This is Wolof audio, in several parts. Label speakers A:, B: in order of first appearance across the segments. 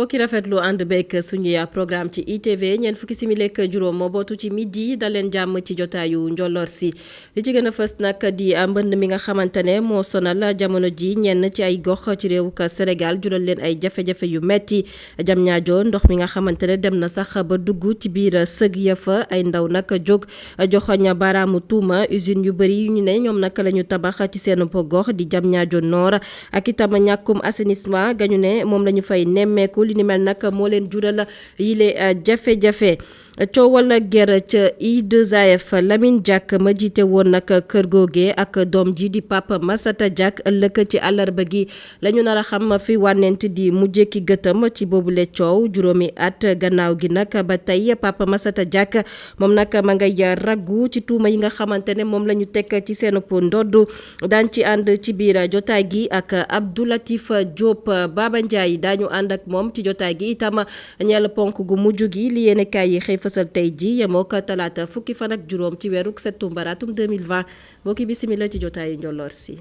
A: bokki rafetlu ànd beeg suñu programme ci ITV ñeent fukki simili ak juróom moo bootu ci midi da leen jàmm ci jotaayu njolloor si li ci gën a fës nag di mbënd mi nga xamante ne moo sonal jamono ji ñenn ci ay gox ci réewu Sénégal jural leen ay jafe-jafe yu metti jam ñaajo ndox mi nga xamante ne dem na sax ba dugg ci biir sëg ya fa ay ndaw nag jóg joxoñ baaraamu tuuma usine yu bëri yu ñu ne ñoom nag la ñu tabax ci seen gox di jam ñaajo noor ak itam ñàkkum assainissement gañu ne moom la ñu fay nemmeeku li ni mel nag moo leen jural yile jafe-jafe coowal guerre ca I2AF Lamine Diack ma jiite woon nag kër googe ak doom ji di Pape Massata Diack ëllëg ci àllarba gi la ñu nar a xam fi wànnent di mujjee ki gëtam ci boobule coow juróomi at gannaaw gi nag ba tey Pape Massata Diack moom nag ma ngay raggu ci tuuma yi nga xamante ne moom la ñu teg ci seen ndodd daan ci ànd ci biir jotaay gi ak Abdoulatif Diop Baba Ndiaye daañu ànd ak moom ci jotaay gi itam ñeel ponk gu mujj gi li yéene kaay yi xëy fësal tey ji yemoo ko talaata fukki fan ak juróom ci weeru septembre atum 2020 mbokki bisimila ci jotaayu njolloor si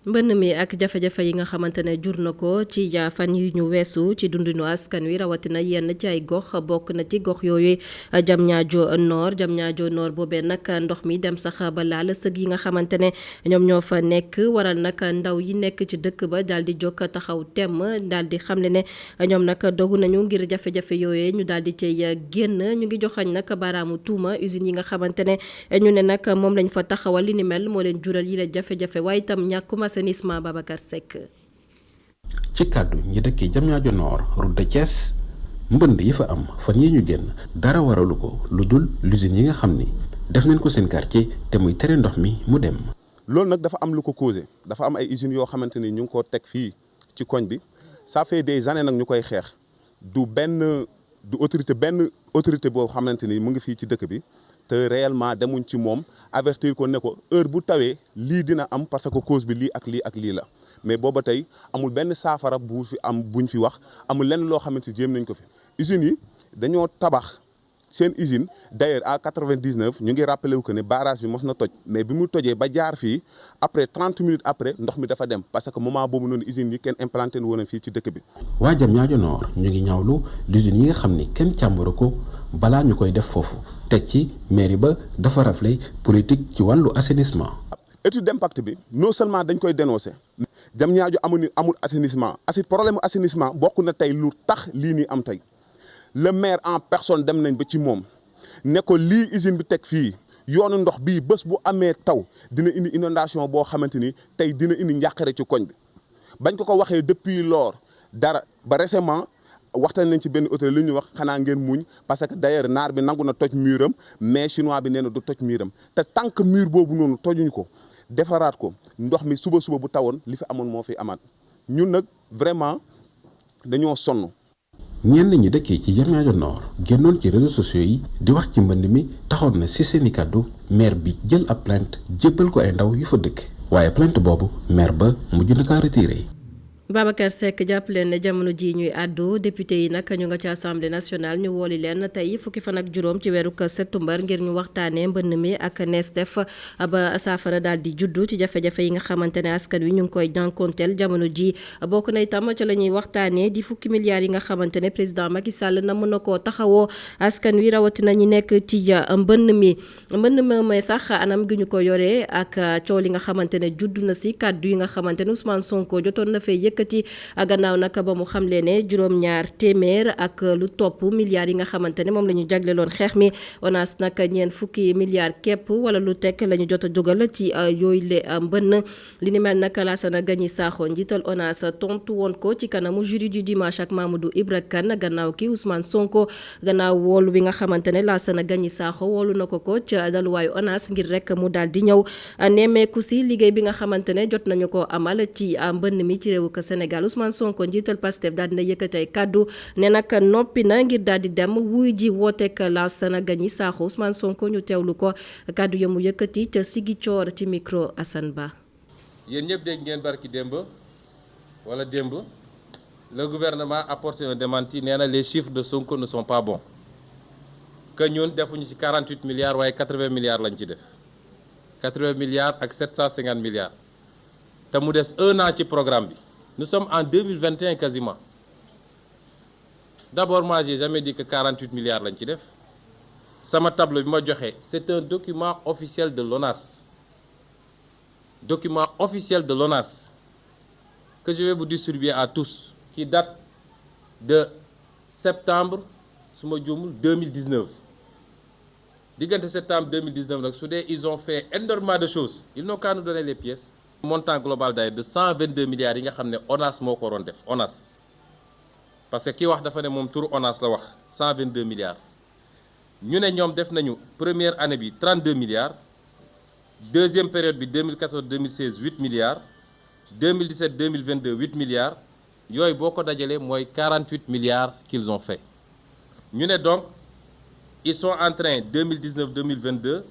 A: mbënn mi ak jafe-jafe yi nga xamante ne jur na ko ci fan yu ñu weesu ci dundinu askan wi rawatina yenn ci ay gox bokk na ci gox yooyu Diamniadio Nord boobee nag ndox mi dem sax ba laal sëg yi nga xamante ne ñoom ñoo fa nekk waral nag ndaw yi nekk ci dëkk ba daal di jóg taxaw temm daal di xamle ne ñoom nag dogu nañu ngir jafe-jafe yooyu ñu daal di cay génn ñu ngi joxañ nag baaraamu tuuma usines yi nga xamante ne ñu ne nag moom lañ fa taxawal li ni mel moo leen jural yi la jafe-jafe waaye itam ñàkkuma assainissement Babacar Seck.
B: ci kàddu ñi dëkkee Diamniadio Nord route de Thiès mbënd yi fa am fan yi ñu génn dara waralu ko lu dul l'usine yi nga xam ni def nañ ko seen quartier te muy tere ndox mi mu dem.
C: loolu nag dafa am lu ko causé dafa am ay usines yoo xamante ni ñu ngi ko teg fii ci koñ bi ça fait des années nag ñu koy xeex du autorité boo xamante ni mu ngi fii ci dëkk bi te réellement demuñ ci moom avertir ko ne ko heure bu tawee lii dina am parce que cause bi lii ak lii la mais booba tey amul benn saafara bu fi am buñ fi wax amul lenn loo xamante ni jéem nañ ko fi usines yi dañoo tabax seen usine d'ailleurs à 99 ñu ngi rappelé wu que ne barrage bi mos na toj mais bi mu tojee ba jaar fii après 30 minutes après ndox mi dafa dem parce que moment boobu noonu usines yi kenn implanté woon fii ci dëkk bi.
B: waa Diamniadio Nord ñu ngi ñaawlu l'usine yi nga xam ni kenn càmbara ko balaa ñu koy def foofu teg ci mairie ba dafa raflé politique ci wàllu assainissement.
C: étude d'impact bi non seulement dañ koy dénoncer. Diamniadio amul assainissement problème assainissement bokk na tey lu tax lii nii am tey. le maire en personne dem nañ ba ci moom ne ko lii usine bi teg fii yoonu ndox bii bés bu amee taw dina indi inondation boo xamante ni tey dina indi njàqare ci koñ bi bañ ko waxee depuis lors dara ba récemment waxtaan nañ ci benn autorité li ñuy wax xanaa ngeen muñ parce que d'ailleurs naar bi nangu na toj muram mais chinois bi nee na du toj muram te tant que mur boobu noonu tojuñ ko defaraat ko ndox mi suba bu tawoon li fi amoon moo fi amaat ñun nag vraiment dañoo sonn.
B: ñenn ñi dëkkee ci Diamniadio Nord génnoon ci réseaux sociaux yi di wax ci mbënd mi taxoon na ci seeni kàddu maire bi jël ab plainte jébbal ko ay ndaw yu fa dëkk waaye plainte boobu maire ba mujj na kaa retiré.
A: Babacar Seck jàpp leen ne jamono ji ñuy àddu député yi nag ñu nga ci assemblée nationale ñu wooli leen tey fukki fan ak juróom ci weeru septembre ngir ñu waxtaanee mbënn mi ak nees def ba saafara daal di juddu ci jafe-jafe yi nga xamante ne askan wi ñu ngi koy jànkonteel jamono ji bokk na itam ca la ñuy waxtaanee di fukki milliards yi nga xamante ne président Macky Sall na mën na koo taxawoo askan wi rawatina ñi nekk ci mbënn mi may sax anam gi ñu ko yoree ak coow li nga xamante ne juddu na si kàddu yi nga xamante ne Ousmane Sonko jotoon na fee yëkkati gannaaw nag ba mu xamle ne juróom-ñaar téeméer ak lu topp milliards yi nga xamante ne moom la ñu jagleloon xeex mi ONAS nag ñeent fukki milliards képp wala lu tekk la ñu jot a jógal ci yooyu le mbënn li ni mel nag Lassana Gagny Sakho njiital ONAS tontu woon ko ci kanamu jury du dimanche ak Mamadou Ibra Kane gannaaw ki Ousmane Sonko gannaaw woolu bi nga xamante ne Lassana Gagny Sakho woolu na ko ca daluwaayu ONAS ngir rek mu daal di ñëw nemmeeku si liggéey bi nga xamante ne jot nañu ko amal ci mbënn mi ci réewu Sénégal Ousmane Sonko njiital Pastef daal dina yëkkatay kàddu ne nag noppi na ngir daal di dem wuy ji wooteek Lassana Gagny Sakho Ousmane Sonko ñu teewlu ko kàddu yamu yëkkati ca Ziguinchor ci micro Assane Ba.
D: yéen ñëpp dégg ngeen barki démb wala démb le gouvernement a apporté un démenti. Nee na les chiffres de Sonko ne sont pas bons, que ñun defuñu ci 48 milliards waaye 80 milliards lañ ci def 80 milliards ak 750 milliards te mu des 1 an ci programme bi. Nous sommes en 2021 quasiment. D'abord, moi j'ai jamais dit que 48 milliards lañ ci def. Sama tableau bi ma joxe, c'est un document officiel de l'ONAS. Document officiel de l'ONAS que je vais vous distribuer à tous, qui date de septembre su ma juumul 2019. Diggante septembre 2019 nag su dee ils ont fait énormément de choses, ils n'ont qu'à nous donner les pièces. Montant global d'ailleurs de 122 milliards yi nga xam ne ONAS moo ko waroon def ONAS, parce que ki wax dafa ne moom turu ONAS la wax 122 milliards. ñu ne ñoom def nañu première année bi 32 milliards, deuxième période bi 2014-2016 8 milliards, 2017-2022 8 milliards, yooyu boo ko dajalee mooy 48 milliards qu'ils ont fait. ñu ne donc ils sont en train 2019-2022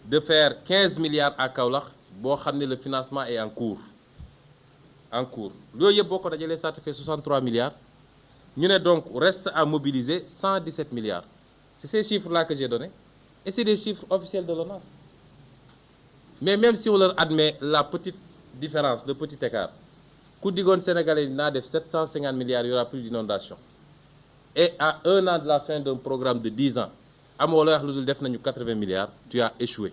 D: de faire 15 milliards à Kaolack boo xam ne le financement est en cours loolu yëpp boo ko dajalee ça te fait 63 milliards. ñu ne donc reste à mobiliser 117 milliards. C'est ces chiffres-là que j'ai donnés et c'est des chiffres officiels de l'ONAS. Mais même si on leur admet la petite différence, le petit écart, ku digoon Sénégalais yi naa def 750 milliards, il y aura plus d'inondation. Et à 1 an de la fin d'un programme de 10 ans, amoo la wax lu dul def nañu 80 milliards, tu as échoué.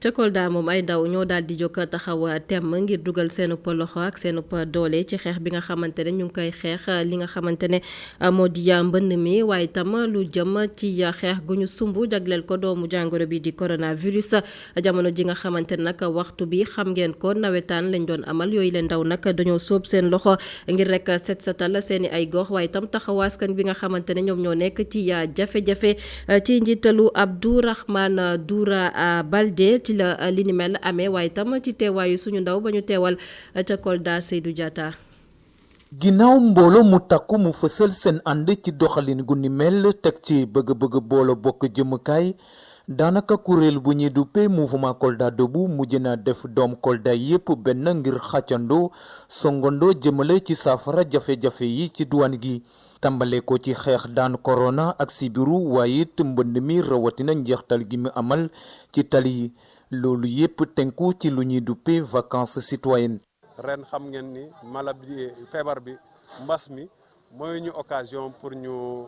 A: ca Kolda moom ay daw ñoo daal di jóg taxaw temm ngir dugal seenub loxo ak seenub doole ci xeex bi nga xamante ne ñu ngi koy xeex li nga xamante ne moo di mbënn mi waaye itam lu jëm ci xeex gu ñu sumb jagleel ko doomu jàngoro bi di coronavirus. jamono ji nga xamante ne nag waxtu bi xam ngeen ko nawetaan lañ doon amal yooyu leen ndaw nag dañoo sóob seen loxo ngir rek set setal seeni ay gox waaye itam taxaw askan bi nga xamante ne ñoom ñoo nekk ci jafe-jafe ci njiitalu Abdourahmane Doura Baldé ci la li ni mel amee waaye tam ci teewaayu suñu ndaw ba ñu teewal ca Kolda Seydou Diatta.
E: ginnaaw mbooloo mu takku mu fësal seen ànd ci doxalin gu ni mel teg ci bëgg-bëgg boolo bokk jëmukaay daanaka kuréel bu ñuy duppee mouvement Kolda Debout mujj na def doom Kolda yépp benn ngir xàccandoo songandoo jëmale ci saafara jafe-jafe yi ci duwaan gi tàmbale ko ci xeex daan corona ak sibiru waaye it mbënd mi rawatina njeextal gi mu amal ci tali yi loolu yépp tënku ci lu ñuy duppee vacances citoyennes.
F: ren xam ngeen ni maladie feebar bi mbas mi mooy ñu occasion pour ñu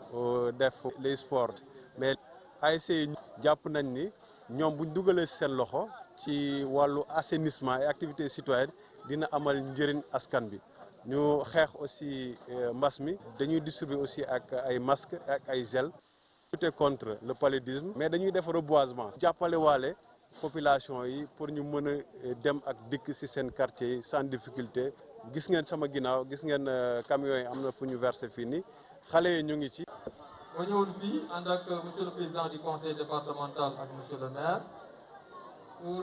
F: def les sports mais ASC yi jàpp nañ ni ñoom buñ dugalee seen loxo ci wàllu assainissement et activités citoyennes dina amal njëriñ askan bi. ñu xeex aussi mbas mi dañuy distribuer aussi ak ay masques ak ay gel lutter contre le paludisme mais dañuy def reboisement jàppale waale population yi pour ñu mën a dem ak dikk ci seen quartier yi sans difficulté. gis ngeen sama ginnaaw gis ngeen camions yi am na fu ñu versé fii nii xale yi ñu ngi ci.
G: ma ñëwoon fii ànd ak monsieur le président du conseil départemental ak monsieur le maire pour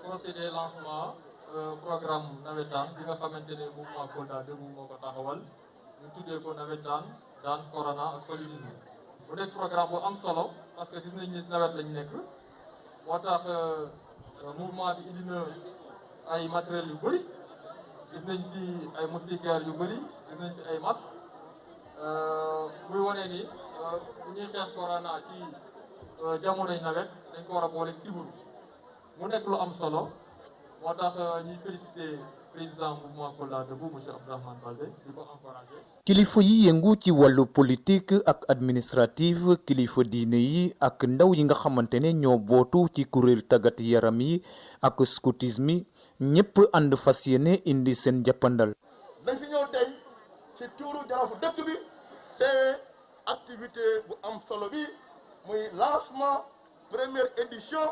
G: procéder lancement programme nawetaan bi nga xamante ne mouvement Kolda Debout moo ko taxawal ñu tuddee ko nawetaan daan corona ak paludisme. bu nekk programme bu am solo parce que gis nañ ni nawet lañ nekk moo tax mouvement bi indi na ay matériels yu bëri gis nañ fi ay moustiquaires yu bëri gis nañ fi ay masques muy wane ni bu ñuy xeex corona ci jamonoy nawet dañ ko war a boole sibiru mu nekk lu am solo. moo tax ñuy féliciter président mouvement Kolda Debout monsieur Abdourahmane Baldé di ko encourager.
E: kilifa yi yëngu ci wàllu politique ak administrative kilifa diine yi ak ndaw yi nga xamante ne ñoo bootu ci kuréel tàggat yaram yi ak scoutisme ñëpp ànd fas yéene indi seen jàppandal.
H: dañ fi ñëw tey ci tuuru jaraafu dëkk bi te activité bu am solo bi muy lancement première édition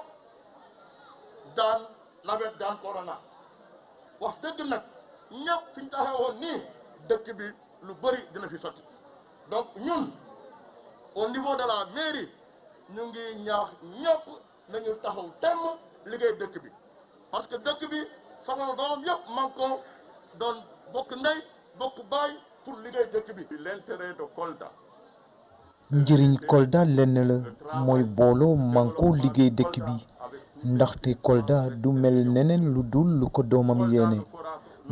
H: daan nawet daan corona wax dëgg nag ñëpp fi ñu taxawoon nii dëkk bi lu bëri dina fi sotti donc ñun au niveau de la mairie ñu ngi ñaax ñëpp nañu taxaw temm liggéey dëkk bi parce que dëkk bi façon doom yëpp man ko doon bokk ndey bokk baay pour liggéey dëkk bi.
F: L'intérêt de Kolda.
E: njëriñ Kolda lenn la mooy booloo manko liggéey dëkk bi ndaxte Kolda du mel neneen lu dul lu ko doomam yéene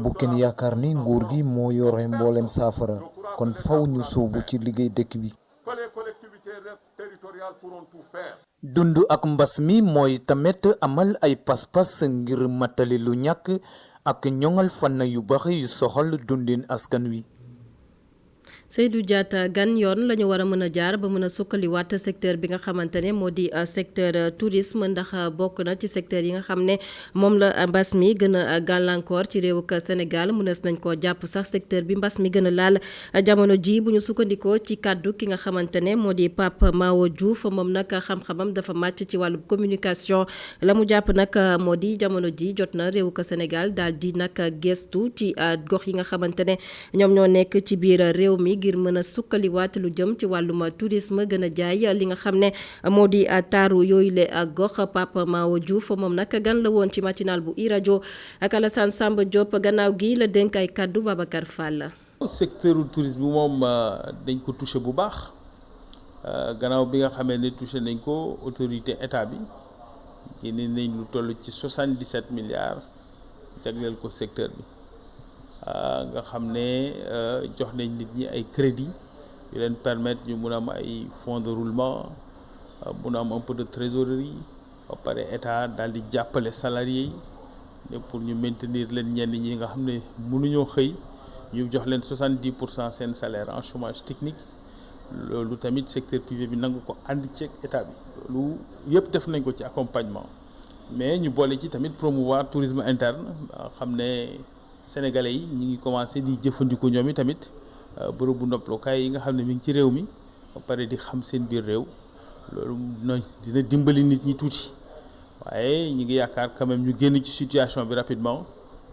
E: bu kenn yaakaar ni nguur gi moo yore mboolem saafara kon faw ñu sóobu ci liggéey dëkk bi.
H: Les collectivités territoriales pourront tout faire.
E: dund ak mbas mi mooy tamit amal ay pas-pas ngir matali lu ñàkk ak ñoŋal fànn yu bari yu soxal dundin askan wi.
A: Seydou Diatta gan yoon la ñu war a mën a jaar ba mën a sukkaliwaat secteur bi nga xamante ne moo di secteur tourisme ndax bokk na ci secteur yi nga xam ne moom la mbas mi gën a gàllankoor ci réewuk Sénégal mënees nañ koo jàpp sax secteur bi mbas mi gën a laal jamono ji bu ñu sukkandikoo ci kàddu ki nga xamante ne moo di Pape Mawo Diouf moom nag xam-xamam dafa màcc ci wàllu communication la mu jàpp nag moo di jamono ji jot na réewuk Sénégal daal di nag gestu ci gox yi nga xamante ne ñoom ñoo nekk ci biir réew mi ngir mën a sukkaliwaat lu jëm ci wàllum tourisme gën a jaay li nga xam ne moo di taaru yooyu le gox. Papa Mawo Diouf moom nag gan la woon ci matinal bu iRadio ak Alassane Samba Diop gannaaw gi la dénk ay kaddu Babacar Fall.
D: secteur tourisme moom dañ ko touché bu baax gannaaw bi nga xamee ne touché nañ ko autorité état bi génne nañ lu toll ci 77 milliards jagleel ko secteur bi. nga xam ne jox nañ nit ñi ay crédit yu leen permettre ñu mun a am ay fonds de roulement mun a am un peu de trésorerie ba pare état daal di jàppale salariés yi pour ñu maintenir leen ñenn ñi nga xam ne mënuñoo xëy ñu jox leen 70% seen salaire en chômage technique loolu tamit secteur privé bi nangu ko ànd ceeg état bi loolu yëpp def nañ ko ci accompagnement mais ñu boole ci tamit promouvoir tourisme interne xam ne Sénégalais yi ñu ngi commencé di jëfandikoo ñoom i tamit bërëbu nopplukaay yi nga xam ne mi ngi ci réew mi ba pare di xam seen biir réew loolu dina dimbali nit ñi tuuti waaye ñu ngi yaakaar quand même ñu génn ci situation bi rapidement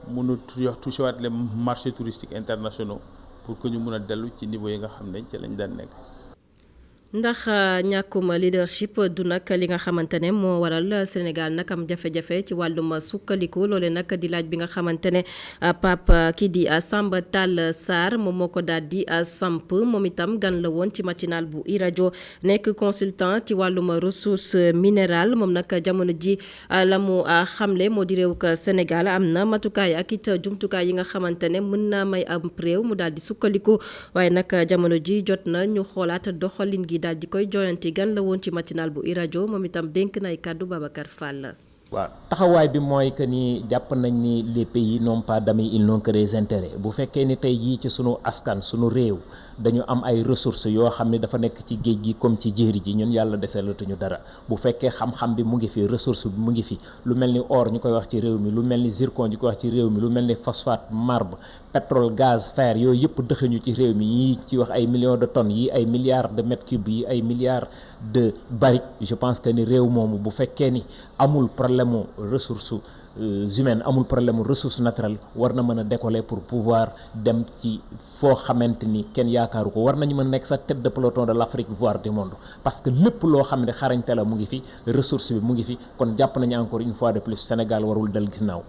D: mun a touché waat les marchés touristiques internationaux pour que ñu mun a dellu ci niveau yi nga xam ne ci lañ daan nekk.
A: ndax ñàkkum leadership du nag li nga xamante ne moo waral Sénégal nag am jafe-jafe ci wàllum sukkandiku loole nag di laaj bi nga xamante ne Pape kii di Samba Tall Sarr moom moo ko daal di samp moom itam gan la woon ci matinal bu iRadio nekk consultant ci wàllum ressource minérale moom nag jamono ji la mu xamle moo di réew Sénégal am na matukaay ak it jumtukaay yi nga xamante ne mën naa may am réew mu daal di sukkandiku waaye nag jamono ji jot na ñu xoolaat doxalin gi daal di koy joyanti gan la woon ci matinal bu iRadio moom itam dénk nay kàddu Babacar Fall.
I: waaw taxawaay bi mooy que ni jàpp nañ ni les pays n'ont pas d'amis ils n'ont que des intérêts bu fekkee ni tey jii ci sunu askan sunu réew dañu am ay ressources yoo xam ne dafa nekk ci géej gi comme ci jéeri ji ñun yàlla desalatuñu dara bu fekkee xam-xam bi mu ngi fi ressource bi mu ngi fi lu mel ni or ñu koy wax ci réew mi lu mel ni zircon ñu koy wax ci réew mi lu mel ni phosphate marbre pétrole gaz fer yooyu yëpp dëxëñu ci réew mi yii ci wax ay millions de tonnes yi ay milliards de mètres cubes yi ay milliards de barils je pense que ni réew moomu bu fekkee ni amul problème mu ressources humaines amul problème mu ressource naturelle war na mën a décoller pour pouvoir dem ci foo xamante ni kenn yaakaaru ko war nañu mën a nekk sa tête de peloton de l'Afrique voire du monde parce que lépp loo xam ne xarañte la mu ngi fi ressource bi mu ngi fi kon jàpp nañu encore une fois de plus Sénégal warul dal ginnaaw.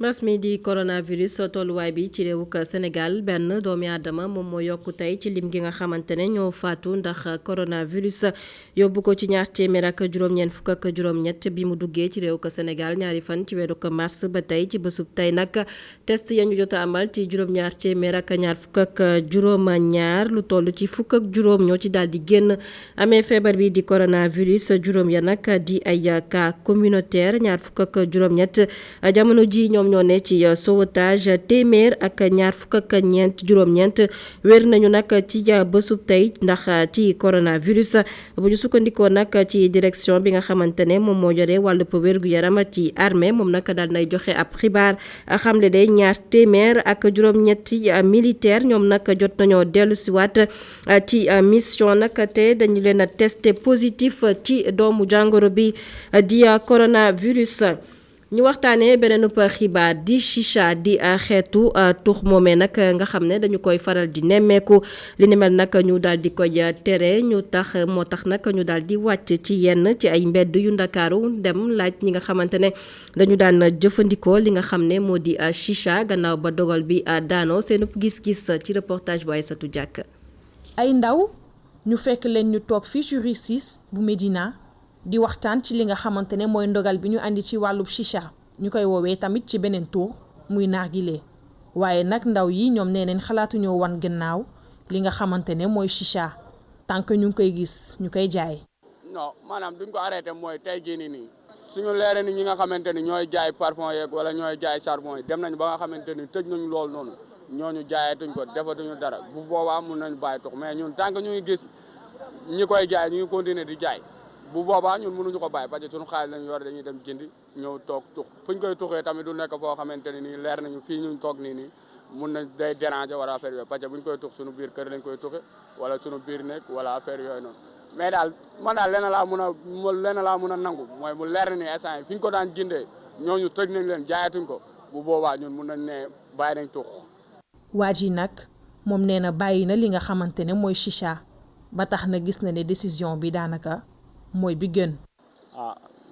A: mbas mi di coronavirus tolluwaay bi ci réewuk Sénégal benn doomi aadama moom moo yokku tey ci lim gi nga xamante ne ñoo faatu ndax coronavirus yóbbu ko ci ñaar téeméer ak juróom-ñeent fukk ak juróom-ñett bi mu duggee ci réewuk Sénégal ñaari fan ci weeru mars ba tey ci bésub tey nag test ya ñu jot a amal ci juróom-ñaar téeméer ak ñaar fukk ak juróom-ñaar lu toll ci fukk ak juróom ñoo ci daal di génn amee feebar bi di coronavirus juróom ya nag di ay cas communautaire ñaar fukk ak juróom-ñett jamono ji ñoom ñoo ne ci sauvetage téeméer ak ñaar fukk ak ñeent juróom-ñeent wér nañu nag ci bésub tey ndax ci coronavirus bu ñu sukkandikoo nag ci direction bi nga xamante ne moom moo jore wàllu wér-gu-yaram ci armée moom nag daal nay joxe ab xibaar xamle de ñaar téeméer ak juróom-ñetti militaire ñoom nag jot nañoo dellu siwaat ci mission nag te dañu leen a testé positif ci doomu jàngoro bi di coronavirus. ñu waxtaanee beneen xibaar di chicha di xeetu tux moomee nag nga xam ne dañu koy faral di nemmeeku li ni mel nag ñu daal di koy tere moo tax nag ñu daal di wàcc ci yenn ci ay mbedd yu Ndakaaru dem laaj ñi nga xamante ne dañu daan jëfandikoo li nga xam ne moo di chicha gannaaw ba dogal bi daanoo seen gis-gis ci reportage bu Aïssatou Diack.
J: ay ndaw ñu fekk leen ñu toog fii ci rue 6 bu Médina di waxtaan ci li nga xamante ne mooy ndogal bi ñu andi ci wàllub chicha ñu koy woowee tamit ci beneen tur muy nargilé waaye nag ndaw yi ñoom nee neen xalaatuñoo wan gannaaw li nga xamante ne mooy chicha tant que ñu ngi koy gis ñu koy jaay.
K: non maanaam duñ ko arrêté mooy tey jii nii suñu leeree ni ñi nga xamante ni ñooy jaay parfum yeeg wala ñooy jaay charbon yi dem nañ ba nga xamante ni tëj nañu loolu noonu ñooñu jaayatuñ ko defatuñu dara bu boobaa mun nañu bàyyi tux mais ñun tant que ñu ngi gis ñi koy jaay ñu ngi continuer di jaay bu boobaa ñun mënuñu ko bàyyi parce que suñu xaalis lañu yor dañuy dem jëndi ñëw toog tux fuñ koy tuxee tamit du nekk foo xamante ne nii leer nañu fii ñu toog nii mun na day déranger wala affaire yooyu parce que buñ koy tux suñu biir kër lañ koy tuxe wala suñu biir nekk wala affaire yooyu noonu mais daal man daal lenn laa mun a nangu mooy mu leer na ni instant yi fi ñu ko daan jëndee ñooñu tëj nañ leen jaayatuñ ko bu boobaa ñun mun nañ ne bàyyi nañ tux.
J: waa ji nag moom nee na bàyyi na li nga xamante ne mooy chicha ba tax na gis na ne décision bi daanaka mooy bi gën.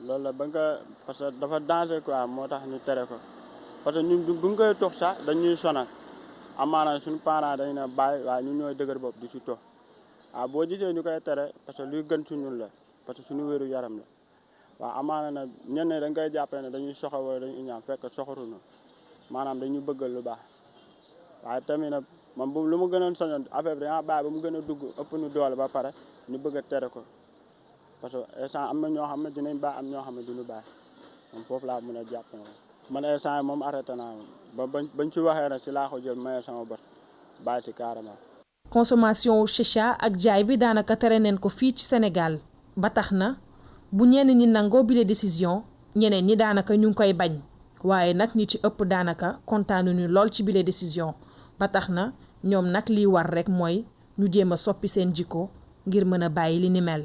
L: loolu la ba nga parce que dafa danger quoi moo tax ñu tere ko parce que ñun bu ñu koy tux sax dañuy sonal amaana suñu parents dañu ne bàyyi waaye ñun ñooy dëgër bopp di ci tux boo gisee ñu koy tere parce que luy gën ci ñun la parce que suñu wéru yaram la waaw amaana nag ñenn dañ koy jàppee ne dañuy soxla wala dañuy ñaan fekk soxaruñu maanaam dañuy bëggal lu baax waaye tamit nag man bu lu ma gënoon soñoon affaire bi dañaa bàyyi ba mu gën a dugg ëpp ñu doole ba pare ñu bëgg a tere ko parce que instant am na ñoo xam ne dinañ baax am ñoo xam ne duñu baax moom foofu laa mën a jàpp man instant moom arrêté naa ba bañ ci waxee nag si laa ko jël maye sama bët bàyyi si carrément.
J: consommation chicha ak jaay bi daanaka tere neen ko fii ci Sénégal ba tax na bu ñenn ñi nangoo bile décision ñeneen ñi daanaka ñu ngi koy bañ waaye nag ñi ci ëpp daanaka kontaanuñu lool ci bile décision ba tax na ñoom nag liy war rek mooy ñu jéem a soppi seen jikko ngir mën a bàyyi li ni mel.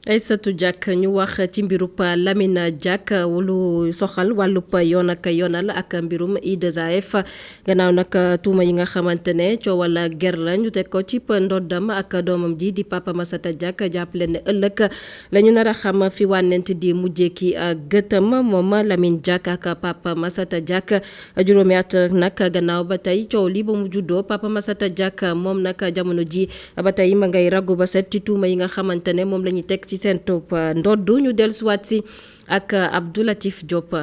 A: Aïssatou Diack ñu wax ci mbirub Lamine Diack lu soxal wàllub yoon ak yoonal ak mbirum I2AF gannaaw nag tuuma yi nga xamante ne coowal ger la ñu teg ko ci ndoddam ak doomam ji di Papa Massata Diack jàppale ne ëllëg la ñu nar a xam fi wànnent di mujjee ki gëtëm moom Lamine Diack ak Papa Massata Diack juróomi at nag gannaaw ba tey coow li ba mu juddoo Papa Massata Diack moom nag jamono ji ba tey ma ngay raggu ba set ci tuuma yi nga xamante ne moom la ñuy teg ci seen topp ndoddu ñu dellusiwaat si ak Abdou Latif Diop.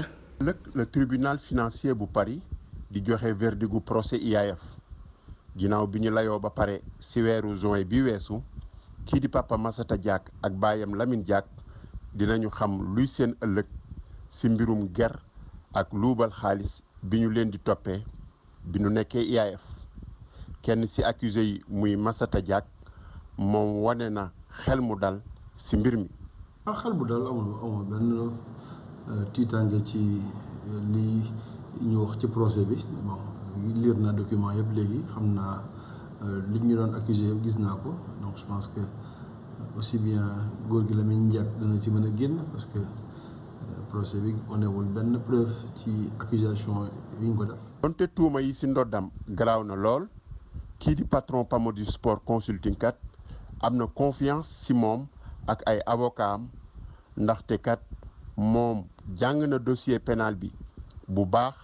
B: le tribunal financier bu Paris di joxe verdict gu procès IAAF ginnaaw bi ñu layoo ba pare si weeru juin bi weesu kii di Papa Massata Diack ak baayam Lamine Diack dinañu xam luy seen ëllëg si mbirum ger ak luubal xaalis bi ñu leen di toppee bi ñu nekkee IAAF kenn si accusé yi muy Massata Diack moom wane na xel mu dal si mbir mi.
M: xel bu dal amul benn tiitaange ci li ñu wax ci procès bi bon lire na document yëpp léegi xam naa li ñu doon accusé yëpp gis naa ko donc je pense que aussi bien góor gi Lamine Diack dana ci mën a génn parce que procès bi onewul benn preuve ci accusation yi ñu ko def.
B: donte tuuma yi si ndoddam garaaw na lool kii di patron Pamodi Sport Consulting kat am na confiance si moom ak ay avocat am ndaxte kat moom jàng na dossier pénal bi bu baax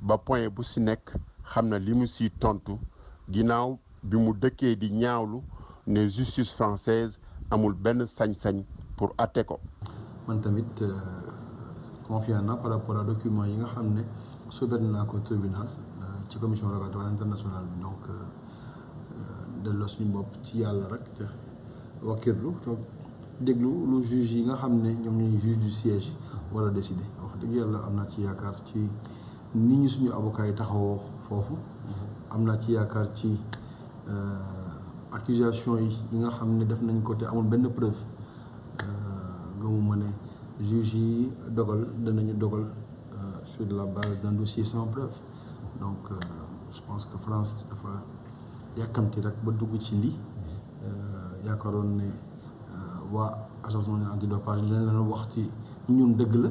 B: ba point bu si nekk xam na li mu si tontu ginnaaw bi mu dëkkee di ñaawlu ne justice française amul benn sañ-sañ pour atte ko.
M: man tamit confiant na par rapport à document yi nga xam ne soumettre naa ko tribunal ci commission rogatoire internationale bi donc delloo suñu bopp ci yàlla rek wakkirlu déglu lu juge yi nga xam ne ñoom ñooy juge du siège war a décider wax dëgg yàlla am naa ci yaakaar ci nit ñi suñu avocat yi taxawoo foofu am naa ci yaakaar ci accusation yi nga xam ne def nañ ko te amul benn preuve gëmuma ne juge yi dogal danañu dogal sur la base d'un dossier sans preuve donc je pense que France dafa yàkkamti rek ba dugg ci lii yaakaaroon ne waa agence mondiale antidopage leen leen wax ci ñun dëgg la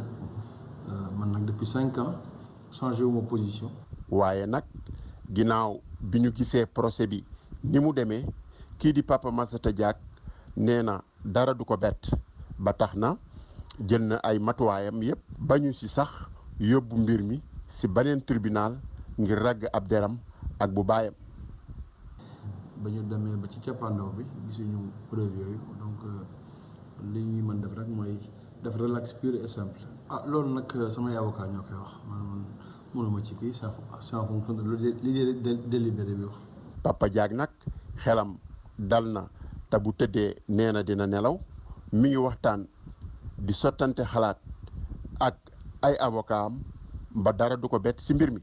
M: man nag depuis 5 ans changé wu ma position.
B: waaye nag ginnaaw bi ñu gisee procès bi ni mu demee kii di Papa Massata Diack nee na dara du ko bett ba tax na jël na ay matuwaayam yépp bañu ci sax yóbbu mbir mi ci beneen tribunal ngir ragg ab deram ak bu baayam.
M: ba ñu demee ba ci cappaandaw bi gisuñu preuve yooyu donc li ñuy mën def rek mooy def relax pur et simple. loolu nag samay avocat ñoo koy wax man mënuma ci kii c'est en fonction de l'idée délibéré bi wax.
N: Papa Diack nag xelam dal na te bu tëddee nee na dina nelaw mi ngi waxtaan di sottante xalaat ak ay avocat am ba dara du ko bett ci mbir mi.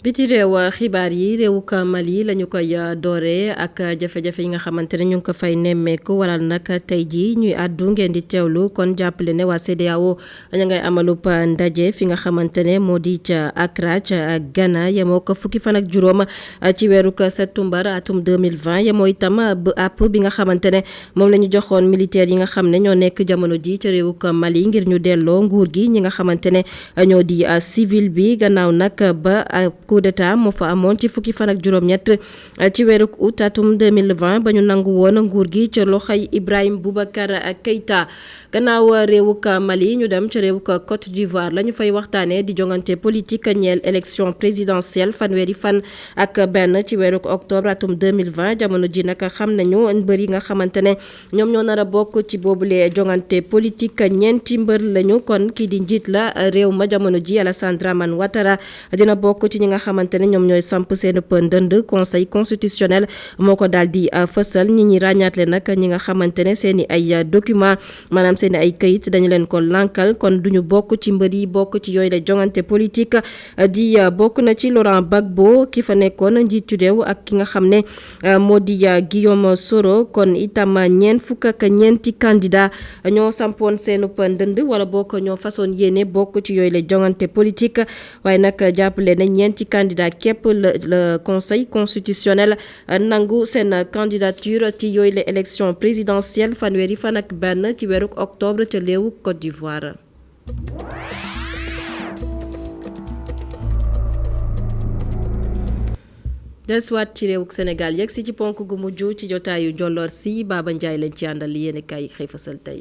A: biti réew xibaar yi réewuk Mali lañu koy dooree ak jafe-jafe yi nga xamante ne ñu ngi ko fay nemmeeku waral nag tey jii ñuy àddu ngeen di teewlu kon jàppale ne waa CEDEAO ñu ngay amalub ndaje fi nga xamante ne moo di ca Accra ca Ghana yemoo ko fukki fan ak juróom ci weeruk septembre atum 2020 yemoo itam app bi nga xamante ne moom la ñu joxoon militaire yi nga xam ne ñoo nekk jamono ji ca réewuk Mali ngir ñu delloo nguur gi ñi nga xamante ne ñoo di civil bi gannaaw nag ba coup d'état moo fa amoon ci fukki fan ak juróom-ñett ci weeru août atum 2020 ba ñu nangu woon nguur gi ca loxoy Ibrahim Boubacar Keïta gannaaw réewuk Mali ñu dem ca réewuk Côte d'Ivoire la ñu fay waxtaanee di jongante politique ñeel élection présidentielle fanweeri fan ak benn ci weeru octobre atum 2020 jamono ji nag xam nañu mbër yi nga xamante ne ñoom ñoo nar a bokk ci boobule jongante politique ñeenti mbër lañu kon kii di njiit la réew ma jamono ji Alassane Dramane Ouattara dina bokk ci ñi nga xamante ne ñoom ñooy samp seen ndënd conseil constitutionnel moo ko daal di fësal ñi ràññaatle nag ñi nga xamante ne seen i ay document maanaam seen i ay këyit dañu leen ko lankal kon duñu bokk ci mbër yi bokk ci yooyu la jongante politique di bokk na ci Laurent Gbagbo ki fa nekkoon njiitu réew ak ki nga xam ne moo di Guillaume Soro kon itam ñeent fukk ak ñeenti candidat ñoo sampoon seen ndënd wala bokk ñoo façon yéene bokk ci yooyu la jongante politique waaye nag jàppale ne ñeenti candidat képp le conseil constitutionnel nangu seen candidature ci yooyu la élection présidentielle fanweeri fan ak benn ci weeru octobre ca réewu Côte d'Ivoire. dellusiwaat ci réewuk Sénégal yegg si ci ponk gu mujj ci jotaayu njolloor si Baba Ndiaye lañ ci àndal li yéen kay xëy fasal tey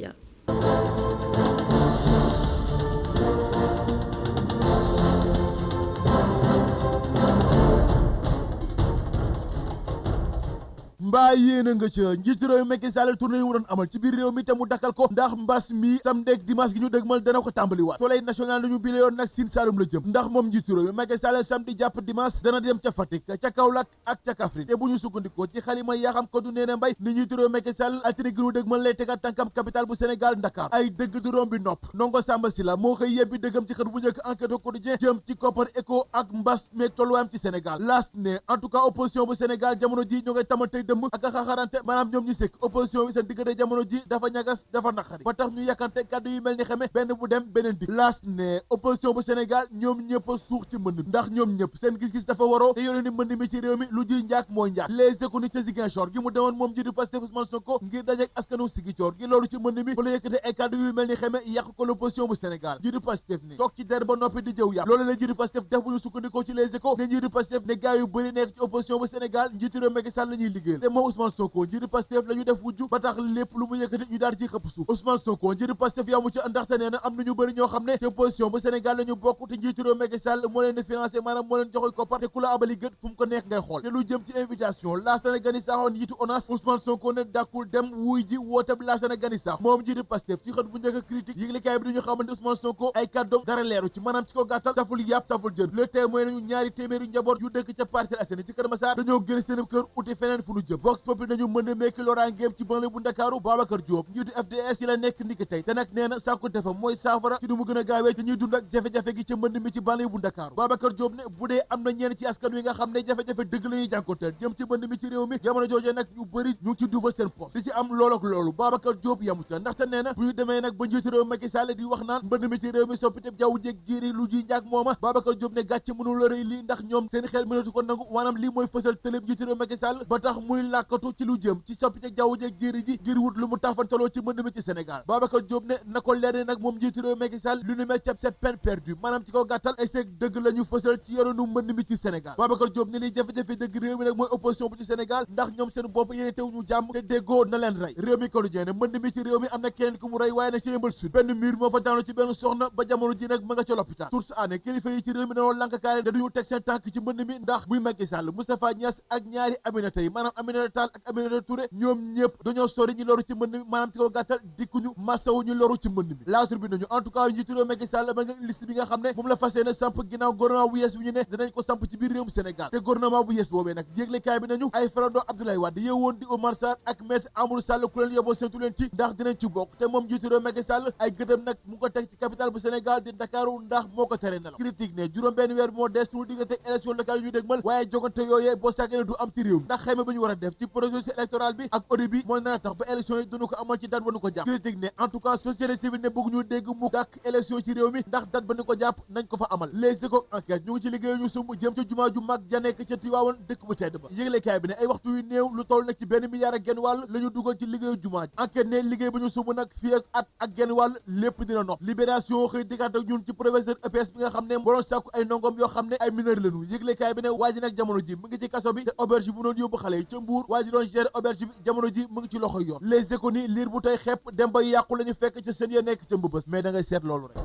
H: mbaa yéena nga ca njiitu réew Macky Sall tournée yi mu doon amal ci biir réew mi te mu dakkal ko ndax mbas mi samedi ak dimanche gi ñu dëgmal dana ko tàmbaliwaat soleil national nañu bile yoon nag Sine Saloum la jëm ndax moom njiitu réew mi Macky Sall samedi jàpp dimanche dana dem ca Fatick ca Kaolack ak ca Kaffrine te bu ñu sukkandikoo ci xalima yaa xam ko du nee na mbay ni njiitu réew Macky Sall altine gi ñu dëgmal lay tegaat tànkam capital bu Sénégal Dakar ay dëgg du rombi nopp Ndongo Samba Sylla moo xëy yebbi dëggam ci xët bu njëkk enquête au quotidien jëm ci koppar éco ak mbas meeg tolluwaayam ci Sénégal laas ne en tout cas opposition bu Sénégal jamono ji ñoo ngay tamal tey dëmb ak xaxarante maanaam ñoom ñi sëkk opposition bi seen diggante jamono ji dafa ñagas dafa naqari ba tax ñu yàkkante kàddu yu mel ni xeme benn bu dem beneen di laas ne opposition bu Sénégal ñoom ñëpp a suux ci mbënd mi ndax ñoom ñëpp seen gis-gis dafa waroo te yore ni mbënd mi ci réew mi lu ji njaak mooy njaak les économies ca Ziguinchor gi mu demoon moom ji di Pastef Ousmane Sonko ngir dajeek askanu Ziguinchor gi loolu ci mbënd mi fa la yëkkate ay kàddu yu mel ni xeme yàq ko l'opposition bu Sénégal ji di Pastef ne toog ci der ba noppi di jëw yàpp loolu la ji di Pastef def bu ñu sukkandikoo ci les échos ne ji di Pastef ne gars yu bëri nekk ci opposition bu Sénégal njiitu réew Macky Sall la ñuy liggéeyal te moom Ousmane Sonko ji di Pastef la ñu def wujju ba tax lépp lu mu yëkkati ñu daal ci xëpp suuf Ousmane Sonko njiitu Pastef yamu ci ndaxte nee na am na ñu bëri ñoo xam ne ci opposition bu Sénégal la ñu bokk te njiitu réew Macky Sall moo leen di financé maanaam moo leen joxoy koppar te ku la abali gët fu mu ko neex ngay xool te lu jëm ci invitation Lassana Gani Sakho njiitu ONAS Ousmane Sonko ne dàkkul dem wuy ji woote bi Lassana Gani Sakho moom njiitu Pastef ci xët bu njëkk critique yëglekaay bi dañu xamante Ousmane Sonko ay kàddoom dara leeru ci maanaam ci ko gàttal saful yàpp saful jën le témoin nañu ñaari téeméeri njaboot yu dëkk ca Parcelles Assainies ci Kër Massar dañoo gën seen kër uti feneen fu nu jëm Vox Populi nañu mën a meeki loraangeem ci banlieue bu Ndakaaru Babacar Diop njiitu FDS ci la nekk ndiki tey te nag nee na sàkku defam mooy saafara ci nu mu gën a gaawee ci ñuy dund ak jafe-jafe gi ca mbënd mi ci banlieue bu Ndakaaru Babacar Diop ne bu dee am na ñenn ci askan wi nga xam ne jafe-jafe dëgg la ñuy jànkonteel jëm ci mbënd mi ci réew mi jamono joojee nag ñu bëri ñu ngi ci duufal seen poste di ci am loolu ak loolu Babacar Diop yamu ca ndaxte nee na bu ñu demee nag ba njiitu réew Macky Sall di wax naan mbënd mi ci réew mi soppiteb jaww jéeg jéeri lu ji njaag mooma Babacar Diop ne gàcce mënu la rëy lii ndax ñoom seen xel mënatu ko nangu maanaam lii mooy fësal tëléb njiitu réew Macky Sall ba tax muy làkkatu ci lu jëm ci soppiteb jaww jéeg jéeri ji ngir wut lu mu taafantaloo ci mbënd mi ci Sénégal Babacar Diop ne na ko leer ne nag moom njiitu réew Macky Sall lu nu mel ca c'est peine perdue maanaam ci ko gàttal ay seeg dëgg la ñu fësal ci yoronu mbënd mi ci Sénégal Babacar Diop ne liy jafe-jafe dëgg réew mi nag mooy opposition bu ci Sénégal ndax ñoom seen bopp yéene tew ñu jàmm te déggoo na leen rey réew mi quotidien ne mbënd mi ci réew mi am na keneen ku mu rey waaye nag ci Yeumbeul Sud benn mur moo fa daanu ci benn soxna ba jamono ji nag ma nga ca l'hôpital source ané kilifa yi ci réew mi dañoo lank kaare da duñu teg seen tànk ci mbënd mi ndax muy Macky Sall Moustapha Niass ak ñaari Aminata yi maanaam
O: Aminata Tall ak Aminata Touré ñoom ñëpp dañoo sori ñu loru ci mbënd mi maanaam ci ko gàttal dikkuñu masawu ñu loru ci mbënd mi laatur bi nañu en tout cas njiitu réew Macky Sall ma nga liste bi nga xam ne moom la fas yéene samp ginnaaw gouvernement bu yees bi ñu ne dinañ ko samp ci biir réewum Sénégal te gouvernement bu yees boobee nag yëglekaay bi nañu ay farandoo Abdoulaye Wade yeewoon di Omar Sarr ak maître Amadou Sall ku leen yeboo seetu leen ci ndax dinañ ci bokk te moom njiitu réew Macky Sall ay gëdëm nag mu ngi ko teg ci capitale bu Sénégal di Dakaru ndax moo ko tere nelaw critique ne juróom benn weer bi moo des suñu diggante élection locale yi ñu dégmal waaye jogante yooyee boo sàggee du am ci réew mi ndax xayma bi ñu war a def ci processus électoral bi ak audit bi mooy nar a tax ba élection yi duñu ko amal ci date ba ñu ko jàpp critique ne en tout cas société civile ne bëgg ñu dégg mu dàkk élection ci réew mi ndax date ba ñu ko jàpp nañ ko fa amal les échos enquête ñu ngi ci liggéey ñu sumb jëm ca jumaa ju mag ja nekk ca Tiwaawan dëkk bu tedd ba yëglekaay bi ne ay waxtu yu néew lu toll nag ci benn milliard ak genn wàll la ñu dugal ci liggéeyu jumaa ji enquête ne liggéey ba ñu sumb nag fii ak at ak genn wàll lépp dina nopp libération xëy dikkaat ak ñun ci professeur EPS bi nga xam ne boroon sàkku ay ndongom yoo xam ne ay mineur lañu yëglekaay bi ne waa ji nag jamono ji mu ngi ci kaso bi te auberge bi mu doon yóbbu xale yi ca Mbuur waa ji doon gérer auberge bi jamono ji mu ngi ci loxoy yoon les échos ni liir bu tey xepp dem ba yàqu la ñu fekk ca seen ya nekk ca Mbëbës mais da ngay seet loolu rek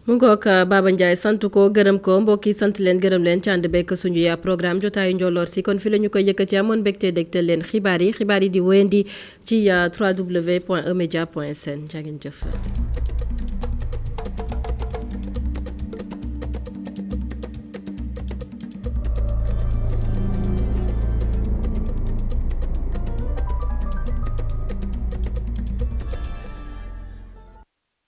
A: mu ngoog Baba Ndiaye sant ko gërëm ko mbokk yi sant leen gërëm leen ci ànd bekk suñu yaa programme jotaayu njolloor si kon fi la ñu koy yëkkati amoon mbégte dégtal leen xibaar yi di wéyandi ci www.emedia.sn jaa ngeen jëf